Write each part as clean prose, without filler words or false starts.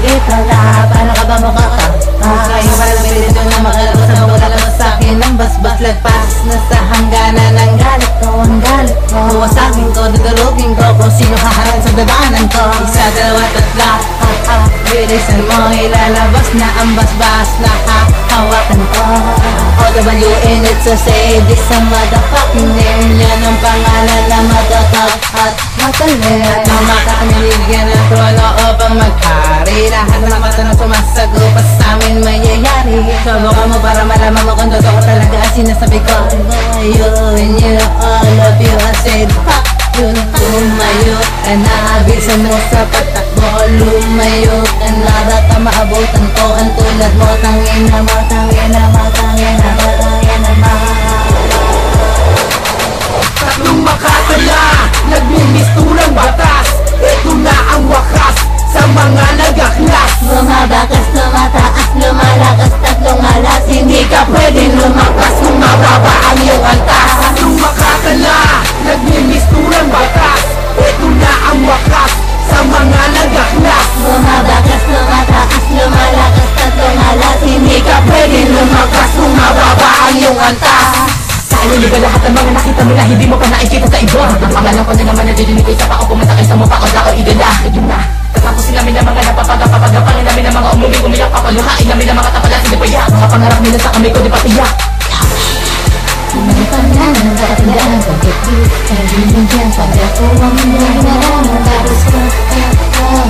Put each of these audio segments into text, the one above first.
Ito na, paano ka ba makakakayo? Walang pilito na makalabas na makalabas sa akin ng basbas lagpas na sa hangganan ng galit ko, ang galit ko. Huwasagin ko, dudurugin ko kung sino haharap sa dadaanan ko. Isa, dalawa, tatla, bilisan mo, ilalabas na ang basbas na hahawakan ko. OWN, it's a say, this a motherfucking name. Yan ang pangalan na matatag at matalit. Ang makakaniligyan ng trono upang maghari. Lahat ng matanong sumasagot pa sa amin mayayari. Subukan mo para malaman mo kung totoo talaga ang sinasabi ko. You and you, all of you, I said fuck you. Lumayo ka na, bilisan mo sa patakbo. Lumayo ka na, baka maabutan ko ang tulad mo. Tangina mo, tangina mo, tangina mo, tangina mo. Tatlong makatala, nagmimistulang batas. Ito na ang wakas sa mga nagaklas. Bumabakas, tumataas, lumalakas, tatlong alas. Hindi ka pwedeng lumakas kung mababa ang iyong antas. Tatlong makatala, nagmimistulang batas. Ito na ang wakas sa mga nagaklas. Bumabakas, tumataas, lumalakas, tatlong alas. Hindi ka pwedeng lumakas kung mababa ang iyong antas. Ano ba lahat ng mga nakita mo na hindi mo pa nakikita sa iba? Ang pangalan ko na naman nadidinig ko sa pao. Pumatakay sa mukha ko na ako idala. Yun na, katapusin namin ng mga napapagapapagapangin namin ng mga umuming umiyak. Papaluhain namin ng mga tapalas, hindi pa yak. Mga pangarap nila sa kami ko di pa tiyak. May pangalan ng katandaan, pagkakit, kaibigan dyan, pagkako ang mga hinarangan, tapos ko,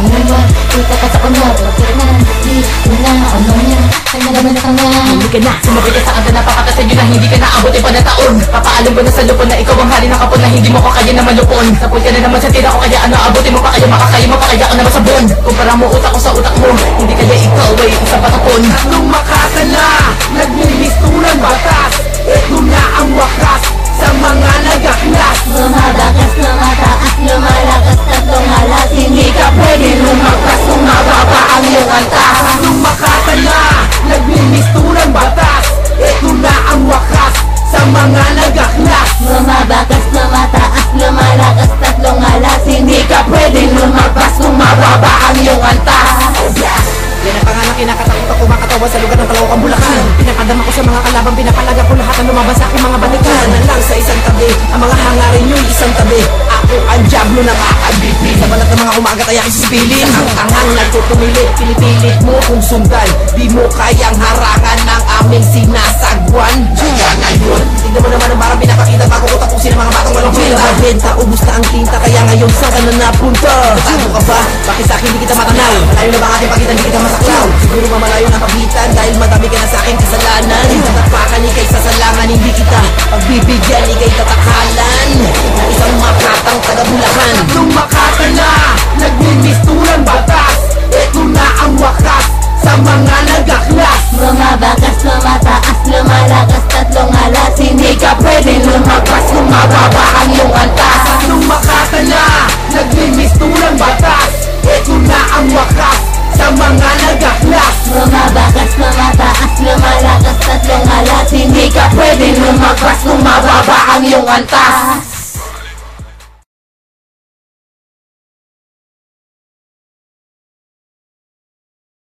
ngayon, itakas ako na, pagkakit, di, wala, ano niya, ang nalaman na kanya. Hindi ka na, sumabi ka sa kanta, napakata sa inyo na hindi ka naabutin pa na taon. Papaalam ko na sa lupon na ikaw ang hari ng kapon na hindi mo ko kaya na malupon. Sapul ka na naman sa tira ko kaya ano, abutin mo pa kaya makakaya mo pa kaya ka naman sa bon. Kumpara mo utak ko sa utak mo, hindi kaya ikaw ay isang patapon. Tatlong makatala, nagmimistulang batas. Ito na ang wakas sa mga nagaklas. Bumabakas, lumataas, lumalakas, tatlong alas. Hindi ka pwedeng lumakas kung mababa ang iyong antas. Tatlong makatala, nagmimistulang batas. Ito na ang wakas sa mga nagaklas. Bumabakas, lumataas, lumalakas, tatlong alas. Hindi ka pwedeng lumakas kung mababa ang iyong antas. Yan ang pangalan kinakatakot ako makatawa sa lugar ng Caloocan, Bulacan. Pinakadama ko sa mga kalaban, pinapalaga ko lahat ang lumabas sa aking mga balikan. Na lang sa isang tabi, ang mga hangarin nyo'y isang tabi. Ako ang Diablo na kakabibig. Sa balat ng mga umagat ay aking sisilin. Ang tangang nagtutumilit, pinipilit mo kung sundan. Di mo kayang harangan ng aming sinasagwan. Kaya ngayon, tignan mo naman ang parang pinapakita. Makukutak kung sino mga batang walang pera. Benta, ubus na ang tinta, kaya ngayon saan ka na napunta? Tatago ka ba? Bakit sa akin di kita matanaw? Malayo na ba ating pagitan, di kita masaklaw? Siguro mamalayo na pagitan dahil madami ka na sa aking kasalanan. Tatapakan, ikay sasalangan, hindi kita pagbibigyan, ikay tatakalan na isang makatang taga-Bulacan. Tatlong makata na, nagmimistulang batas. Ito na ang wakas sa mga nagaklas. Bumabakas, lumataas, lumalakas, tatlong alas. Hindi ka pwedeng lumakas kung mababa ang iyong antas. Tatlong makata na, nagmimistulang batas. Ito na ang wakas sa mga nagaklas. Bumabakas, lumataas, lumalakas, tatlong alas. Hindi ka pwedeng lumakas kung mababa ang iyong antas.